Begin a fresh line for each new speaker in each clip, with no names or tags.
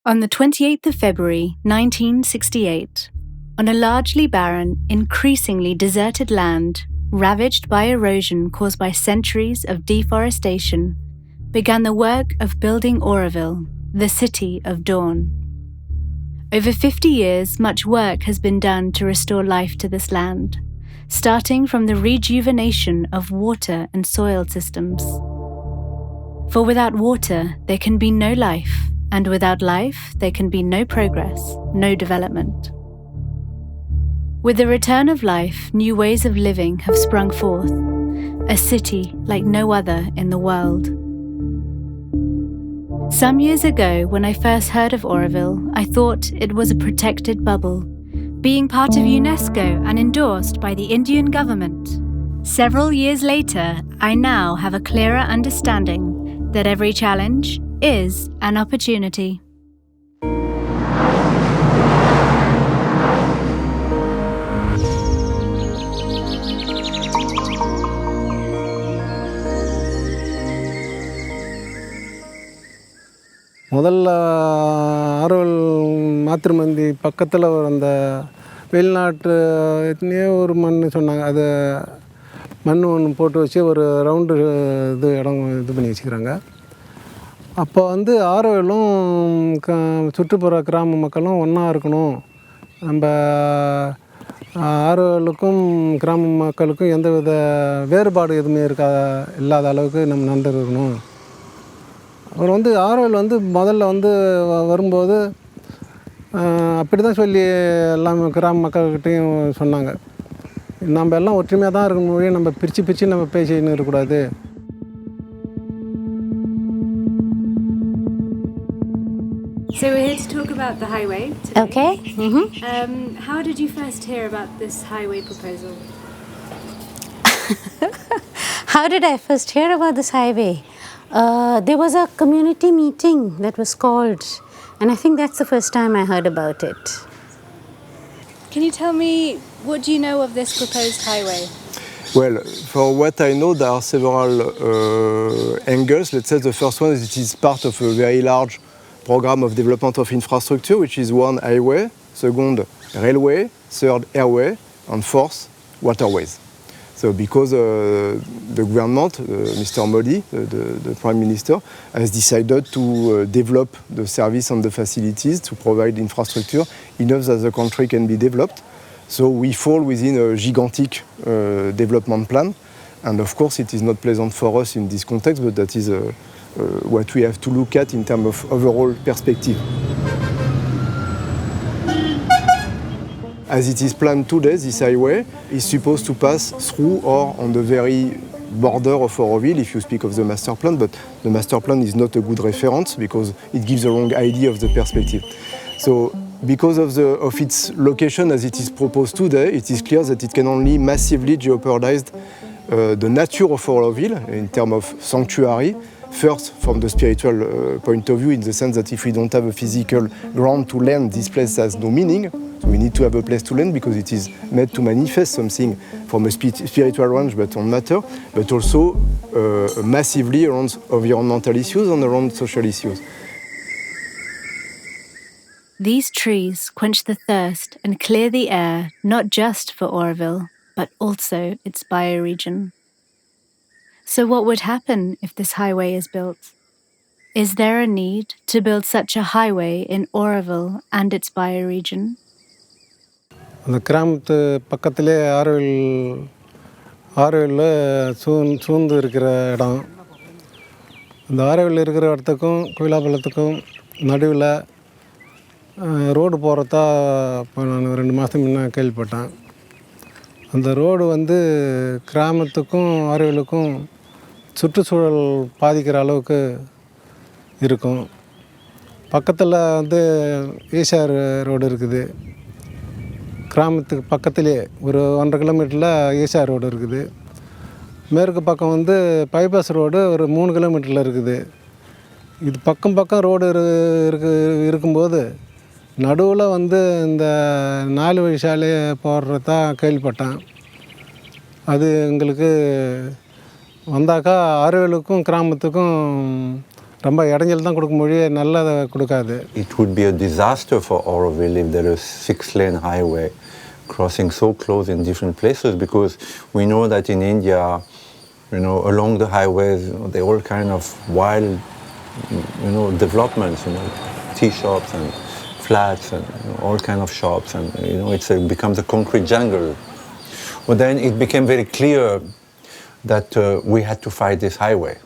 On the 28th of February 1968, on a largely barren, increasingly deserted land, ravaged by erosion caused by centuries of deforestation, began the work of building Auroville, the city of dawn. Over 50 years, much work has been done to restore life to this land, starting from the rejuvenation of water and soil systems. For without water, there can be no life, and without life, there can be no progress, no development. With the return of life, new ways of living have sprung forth, a city like no other in the world. Some years ago, when I first heard of Auroville, I thought it was a protected bubble, being part of UNESCO and endorsed by the Indian government. Several years later, I now have a clearer understanding that every challenge is an opportunity.
முதல்ல ஆரோவில் மாத்திருமந்தி பக்கத்தில் அந்த வெளிநாட்டு எத்தனையோ ஒரு மண் சொன்னாங்க. அது மண் ஒன்று போட்டு வச்சு ஒரு ரவுண்டு இடம் இது பண்ணி வச்சுக்கிறாங்க. அப்போ ஆரோவிலும் சுற்றுப்புற கிராம மக்களும் ஒன்றா இருக்கணும். நம்ம ஆரோவிலுக்கும் கிராம மக்களுக்கும் எந்தவித வேறுபாடு எதுவுமே இல்லாத அளவுக்கு நம்ம நண்பர் இருக்கணும். அவர் ஆரோவில் முதல்ல வரும்போது அப்படி தான் சொல்லி எல்லாமே கிராம மக்கள்கிட்டையும் சொன்னாங்க. நம்ம எல்லாம் ஒற்றுமையாக தான் இருக்க முடியும், நம்ம பிரித்து நம்ம பேசின்னு இருக்கக்கூடாது.
So we're here to talk about the highway today.
Okay.
How did you first hear about this highway proposal?
How did I first hear about this highway? There was a community meeting that was called, and I think that's the first time I heard about it.
Can you tell me, what do you know of this proposed highway?
Well, for what I know, there are several angles. Let's say the first one is it is part of a very large program of development of infrastructure, which is one highway, second railway, third airway, and fourth waterways. So because the government, Mr. Modi, the Prime Minister, has decided to develop the service and the facilities to provide infrastructure enough that the country can be developed. So we fall within a gigantic development plan. And of course it is not pleasant for us in this context, but that is what we have to look at in terms of overall perspective. As it is planned today, this highway is supposed to pass through or on the very border of Auroville, if you speak of the master plan, but the master plan is not a good reference because it gives a wrong idea of the perspective. So because of its location as it is proposed today, it is clear that it can only massively jeopardize the nature of Auroville in terms of sanctuary. First, from the spiritual point of view, in the sense that if we don't have a physical ground to land, this place has no meaning. So we need to have a place to land because it is made to manifest something from a spiritual range, but on matter, but also massively around environmental issues and around social issues.
These trees quench the thirst and clear the air, not just for Auroville, but also its bioregion. So what would happen if this highway is built? Is there a need to build such a highway in Auroville and its bioregion?
அந்த கிராமத்து பக்கத்திலே ஆரோவில் சூழ்ந்து இருக்கிற இடம். அந்த ஆரோவில் இருக்கிற இடத்துக்கும் கோயிலாப்பள்ளத்துக்கும் நடுவில் ரோடு போகிறதா இப்போ நான் 2 மாதத்துக்கு முன்னே கேள்விப்பட்டேன். அந்த ரோடு கிராமத்துக்கும் ஆரோவிலுக்கும் சுற்றுச்சூழல் பாதிக்கிற அளவுக்கு இருக்கும். பக்கத்தில் ஈஷார் ரோடு இருக்குது. கிராமத்துக்கு பக்கத்திலே ஒரு 1.5 கிலோமீட்டரில் ஈஷா ரோடு இருக்குது. மேற்கு பக்கம் பைபாஸ் ரோடு ஒரு 3 கிலோமீட்டரில் இருக்குது. இது பக்கம் ரோடு இருக்கும்போது நடுவில் இந்த 4 வழி சாலையை போடுறதா கேள்விப்பட்டேன். அது எங்களுக்கு வந்தாக்கா ஆரோவிலுக்கும் கிராமத்துக்கும் ரொம்ப இடைஞ்சல் தான் கொடுக்க முடியும், நல்லதை கொடுக்காது.
It would be a disaster for Auroville if there is 6-lane highway crossing so close in different places, because we know that in India, along the highways, there are all kind of wild, developments, tea shops and flats and all kind of shops, and it becomes a concrete jungle. But then it became very clear that we had to fight this highway.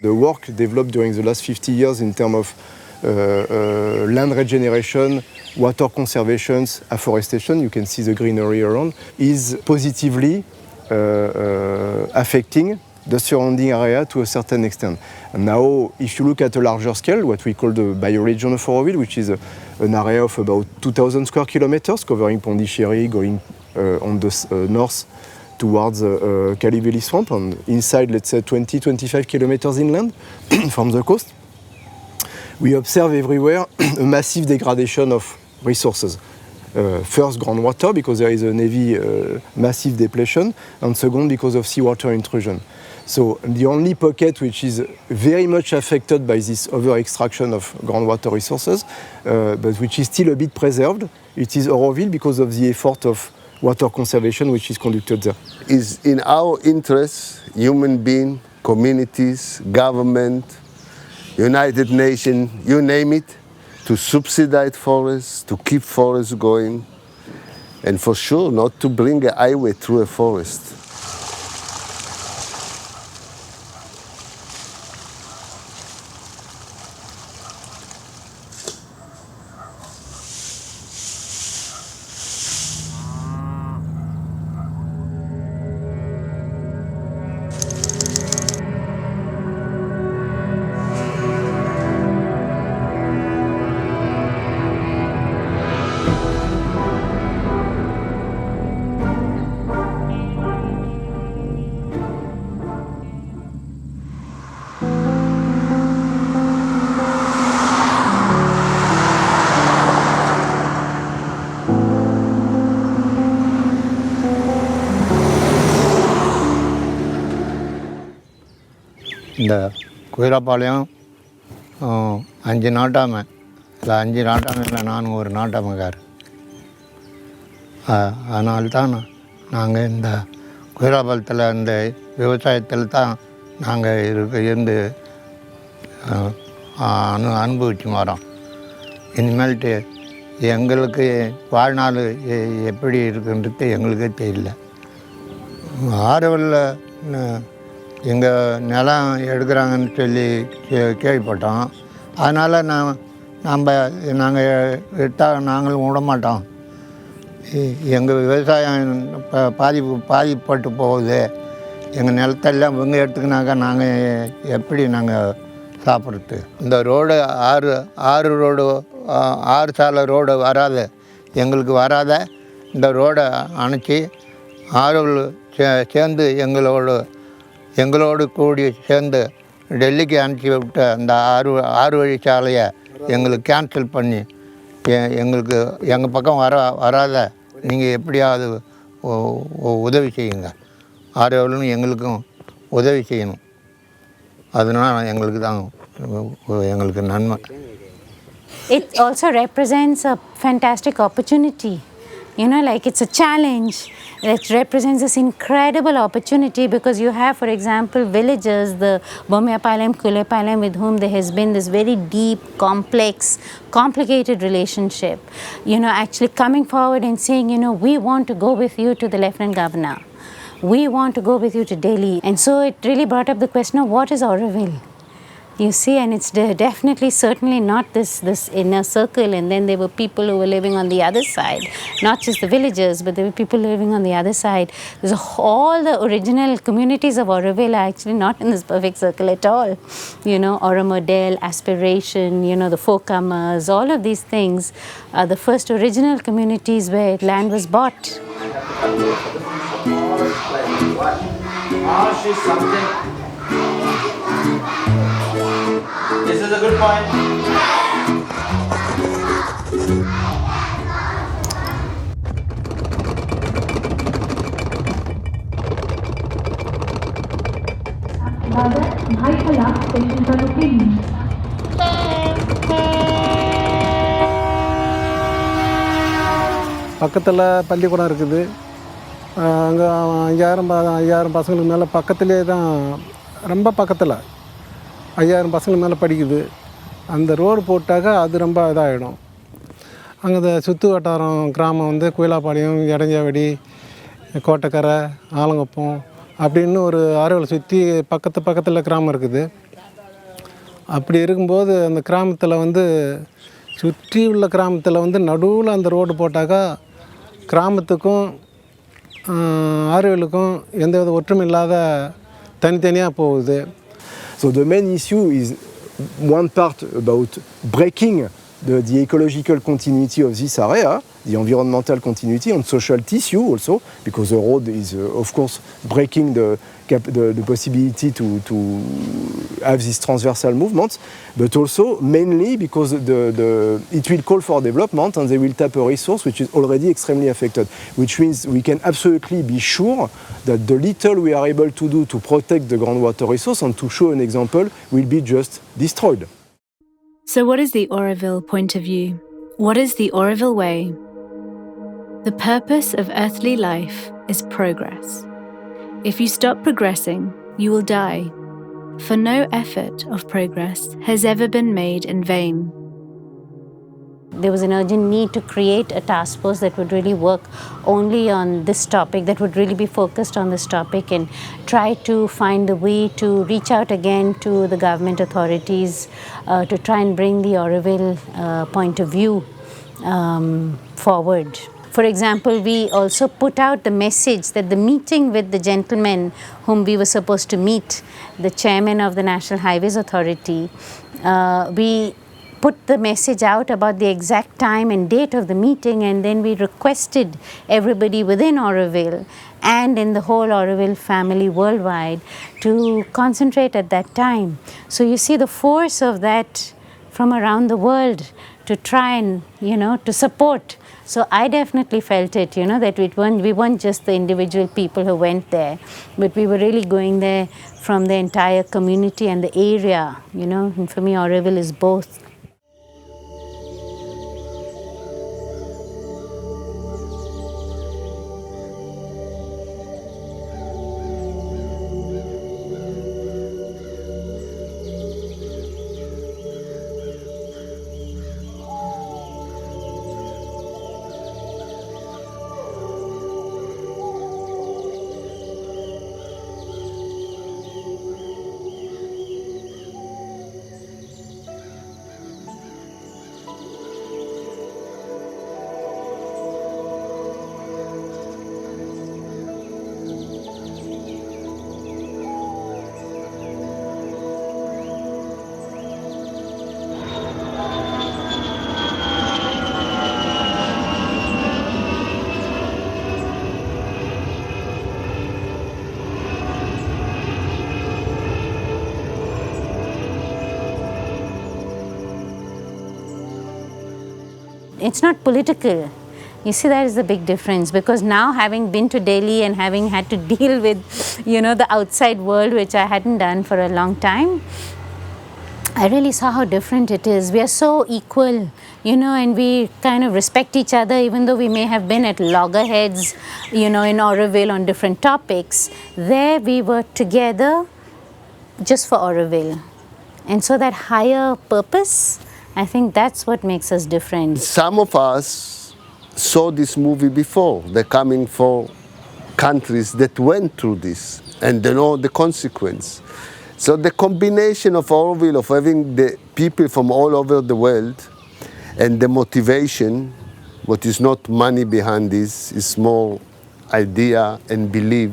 The work developed during the last 50 years in terms of land regeneration, water conservation, afforestation, you can see the greenery around, is positively affecting the surrounding area to a certain extent. And now, if you look at a larger scale, what we call the bioregion of Auroville, which is an area of about 2,000 square kilometers, covering Pondichéry, going on the north towards Caliveli Swamp, and inside, let's say, 20-25 kilometers inland from the coast, we observe everywhere a massive degradation of resources. First, groundwater, because there is a heavy, massive depletion, and second, because of seawater intrusion. So the only pocket which is very much affected by this over-extraction of groundwater resources, but which is still a bit preserved, it is Auroville, because of the effort of water conservation which is conducted there.
It's in our interest, human beings, communities, government, United Nations, you name it, to subsidize forests, to keep forests going, and for sure not to bring a highway through a forest.
இந்த குயிலப்பாளையம் 5 நாட்டாமை இல்லை 5 நாட்டாமையில் நான் ஒரு நாட்டாமைக்கார். அதனால்தான் நாங்கள் இந்த குயிலாப்பாளையத்தில் இந்த விவசாயத்தில் தான் நாங்கள் இருந்து அனுபவிச்சு வரோம். இனிமேல்ட்டு எங்களுக்கு வாழ்நாள் எப்படி இருக்குன்றது எங்களுக்கே தெரியல. ஆரோவில் எங்கள் நிலம் எடுக்கிறாங்கன்னு சொல்லி கேள்விப்பட்டோம். அதனால் நாங்கள் எடுத்தால் நாங்களும் விட மாட்டோம். எங்கள் விவசாயம் பாதிப்பட்டு போகுது. எங்கள் நிலத்தெல்லாம் இவங்க எடுத்துக்கினாக்கா நாங்கள் எப்படி நாங்கள் சாப்பிட்றது? இந்த ரோடு ஆறு ரோடு 6 சாலை ரோடு வராது, எங்களுக்கு வராத இந்த ரோடை அணைச்சி ஆறுகள் சேர்ந்து எங்களோடு கூடி சேர்ந்து டெல்லிக்கு அனுப்பிச்சி விட்ட அந்த 6 வழி சாலையை எங்களுக்கு கேன்சல் பண்ணி எங்களுக்கு எங்கள் பக்கம் வராத நீங்கள் எப்படியாவது உதவி செய்யுங்க ஆரோவிலும் எங்களுக்கும் உதவி செய்யணும். அதனால் எங்களுக்கு நன்மை.
It also represents a fantastic opportunity. You know, like it's a challenge. It represents this incredible opportunity because you have, for example, villagers, the Bomyapalam, Kulepalam, with whom there has been this very deep, complex, complicated relationship. You know, actually coming forward and saying, you know, we want to go with you to the Lieutenant Governor. We want to go with you to Delhi. And so it really brought up the question of what is Auroville? You see, and it's definitely, certainly not this inner circle, and then there were people who were living on the other side, not just the villagers, but there were people living on the other side. All the original communities of Auroville are actually not in this perfect circle at all. You know, Aura Model, Aspiration, you know, the Forecomers, all of these things are the first original communities where land was bought.
This is a good point.
दादा भाई फला station पर रुकेंगे.
பக்கத்தில் பள்ளிக்கூடம் இருக்குது. அங்கே 5000 பசங்களுக்கு மேலே பக்கத்துலேயே தான், ரொம்ப பக்கத்தில் 5000 பசங்களுக்கு மேலே படிக்குது. அந்த ரோடு போட்டாக்க அது ரொம்ப இதாகிடும். அங்கே சுற்று வட்டாரம் கிராமம் வந்து குயிலாப்பாளையம், எடஞ்சாவடி, கோட்டைக்கரை, ஆலங்குப்பம் அப்படின்னு ஒரு ஆரோவில் சுற்றி பக்கத்தில் கிராமம் இருக்குது. அப்படி இருக்கும்போது அந்த கிராமத்தில் வந்து சுற்றி உள்ள கிராமத்தில் வந்து நடுவில் அந்த ரோடு போட்டாக்கா கிராமத்துக்கும் ஆரோவிலுக்கும் எந்தவித ஒற்றுமை இல்லாத தனித்தனியாக போகுது.
So the main issue is one part about breaking the ecological continuity of this area, the environmental continuity and social tissue also, because the road is of course breaking the possibility to have these transversal movements, but also mainly because it will call for development and they will tap a resource which is already extremely affected, which means we can absolutely be sure that the little we are able to do to protect the groundwater resource and to show an example will be just destroyed.
So what is the Auroville point of view? What is the Auroville way? The purpose of earthly life is progress. If you stop progressing, you will die, for no effort of progress has ever been made in vain.
There was an urgent need to create a task force that would really work only on this topic, that would really be focused on this topic and try to find a way to reach out again to the government authorities to try and bring the Auroville point of view forward. For example, we also put out the message that the meeting with the gentleman whom we were supposed to meet, the chairman of the National Highways Authority, we put the message out about the exact time and date of the meeting, and then we requested everybody within Auroville and in the whole Auroville family worldwide to concentrate at that time. So you see the force of that from around the world to try and, you know, to support. So I definitely felt it, you know, that we weren't just the individual people who went there, but we were really going there from the entire community and the area, you know. And for me, Auroville is both. It's not political. You see, that is the big difference, because now, having been to Delhi and having had to deal with, the outside world, which I hadn't done for a long time, I really saw how different it is. We are so equal, and we kind of respect each other, even though we may have been at loggerheads, in Auroville on different topics. There we were together just for Auroville. And so that higher purpose, I think that's what makes us different.
Some of us saw this movie before. They're coming from countries that went through this and they know the consequence. So the combination of Auroville, of having the people from all over the world, and the motivation, what is not money behind this, is more idea and belief,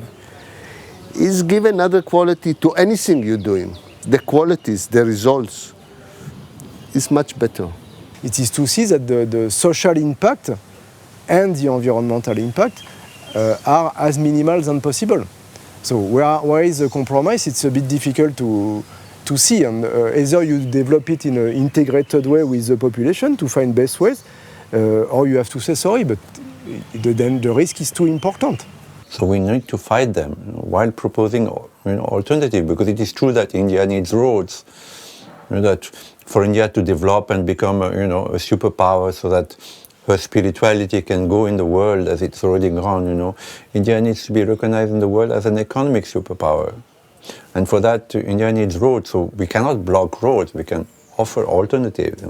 is give another quality to anything you're doing. The qualities, the results, is much better.
It is to see that the social impact and the environmental impact are as minimal as possible. So where is the compromise? It's a bit difficult to see, and either you develop it in an integrated way with the population to find best ways, or you have to say sorry, but then the risk is too important.
So we need to fight them while proposing alternative, because it is true that India needs roads, that for India to develop and become a superpower so that her spirituality can go in the world as it's already gone, India needs to be recognized in the world as an economic superpower. And for that, India needs roads, so we cannot block roads, we can offer alternatives,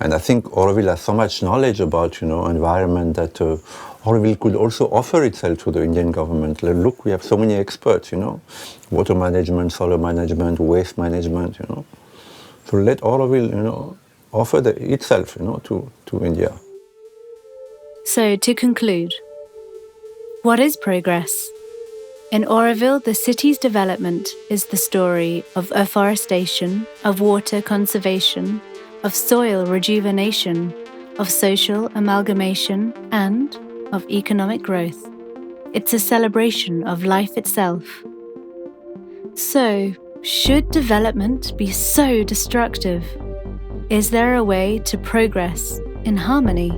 And I think Auroville has so much knowledge about, environment that Auroville could also offer itself to the Indian government. Look, we have so many experts, water management, solar management, waste management, So let Auroville, offer itself, to India.
So, to conclude, what is progress? In Auroville, the city's development is the story of afforestation, of water conservation, of soil rejuvenation, of social amalgamation, and of economic growth. It's a celebration of life itself. So, should development be so destructive? Is there a way to progress in harmony?